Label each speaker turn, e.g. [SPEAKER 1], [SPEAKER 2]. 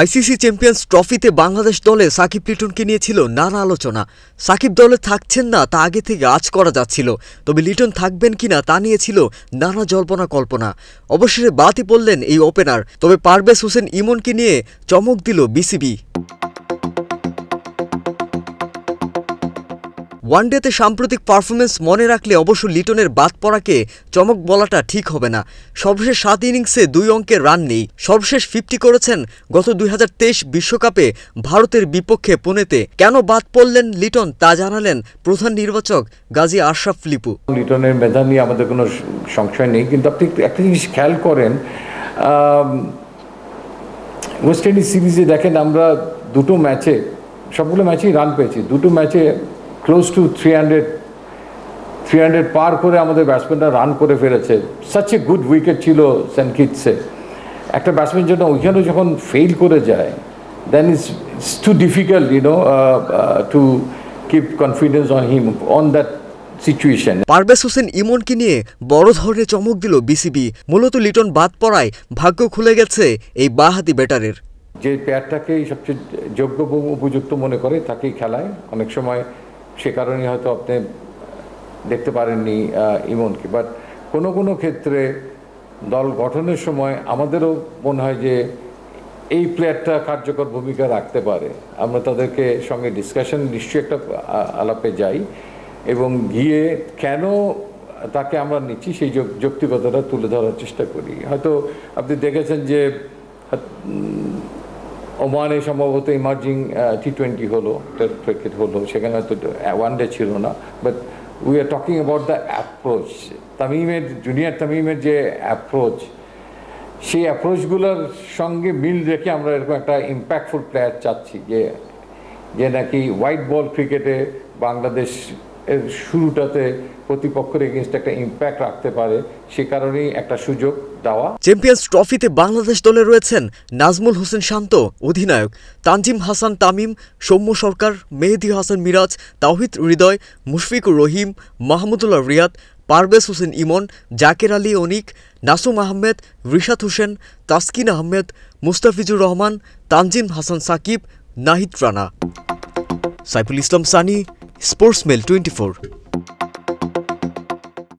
[SPEAKER 1] ICC champions ট্রফিতে বাংলাদেশ দলে সাকিব লিটনকে নিয়েছিল নানা আলোচনা। সাকিব দলে থাকছেন না তা আগে থেকে আঁচ করা যাচ্ছিল, তবে লিটন থাকবেন কিনা তা নিয়েছিল নানা জল্পনা কল্পনা। অবশেষে বাদই পড়লেন এই ওপেনার, তবে পারভেজ হোসেন ইমনকে নিয়ে চমক দিল বিসিবি। ওয়ানডেতে সাম্প্রতিক পারফরমেন্স মনে রাখলে অবশ্য লিটনের বাদ পড়াকে চমক বলাটা ঠিক হবে না। সর্বশেষ 7 ইনিংসে 2 অঙ্কের রান নেই। সর্বশেষ 50 করেছেন গত 2023 বিশ্বকাপে ভারতের বিপক্ষে পুনেতে। কেন বাদ পড়লেন লিটন তা জানালেন প্রধান নির্বাচক গাজী আশরাফ লিপু।
[SPEAKER 2] লিটনের মেধা নিয়ে আমাদের কোনো সংশয় নেই, কিন্তু আপনি একটা জিনিস খেয়াল করেন, ওয়েস্ট ইন্ডিজ সিরিজে দেখেন আমরা দুটো ম্যাচে, সবগুলো ম্যাচেই রান পেয়েছি। দুটো ম্যাচে ক্লোজ টু 300 পার করে আমাদের ব্যাটসম্যানরা রান করে ফেলেছে। সাচ এ গুড উইকেট ছিল সেনকিটসে। একটা ব্যাটসম্যান জন্য ওইখানেও যখন ফেল করে যায়, then it's too difficult to keep confidence on him on that situation.
[SPEAKER 1] Parvez Hossain ইমনকে নিয়ে বড় ধরনের চমক দিল বিসিবি। মূলত লিটন বাদ পড়ায় ভাগ্য খুলে গেছে এই বাঁহাতি ব্যাটারের।
[SPEAKER 2] যে প্লেয়ারটাকেই সবচেয়ে যোগ্য উপযুক্ত মনে করে তাকেই খেলায়। অনেক সময় সে কারণে হয়তো আপনি দেখতে পারেননি ইমনকে, বাট কোনো কোনো ক্ষেত্রে দল গঠনের সময় আমাদেরও মনে হয় যে এই প্লেয়ারটা কার্যকর ভূমিকা রাখতে পারে। আমরা তাদেরকে সঙ্গে ডিসকাশন নিশ্চয়ই একটা আলাপে যাই এবং গিয়ে কেন তাকে আমরা নিচ্ছি সেই যৌক্তিকতাটা তুলে ধরার চেষ্টা করি। হয়তো আপনি দেখেছেন যে ওমানে সম্ভবত ইমার্জিং T20 হলো, ক্রিকেট হলো, সেখানে হয়তো ওয়ানডে ছিল না, but we are talking about the approach. Junior তামিমের যে অ্যাপ্রোচ, সেই অ্যাপ্রোচগুলোর সঙ্গে মিল রেখে আমরা এরকম একটা ইম্প্যাক্টফুল প্লেয়ার চাচ্ছি যে নাকি হোয়াইট বল ক্রিকেটে বাংলাদেশ এর শুরুটাতে প্রতিপক্ষের এগেইনস্ট একটা ইম্প্যাক্ট রাখতে পারে, সে কারণেই একটা সুযোগ দেওয়া।
[SPEAKER 1] চ্যাম্পিয়ন্স ট্রফিতে বাংলাদেশ দলে রয়েছেন নাজমুল হোসেন শান্ত অধিনায়ক, তানজিম হাসান তামিম, সৌম্য সরকার, মেহেদী হাসান মিরাজ, তাওহিদ হৃদয়, মুশফিকুর রহিম, মাহমুদুল্লাহ রিয়াদ, পারভেজ হোসেন ইমন, জাকের আলী অনিক, নাসুম আহমেদ, রিশাদ হোসেন, তাসকিন আহমেদ, মুস্তাফিজুর রহমান, তানজিম হাসান সাকিব, নাহিদ রানা। Saiful Islam Sunny, sports mail 24।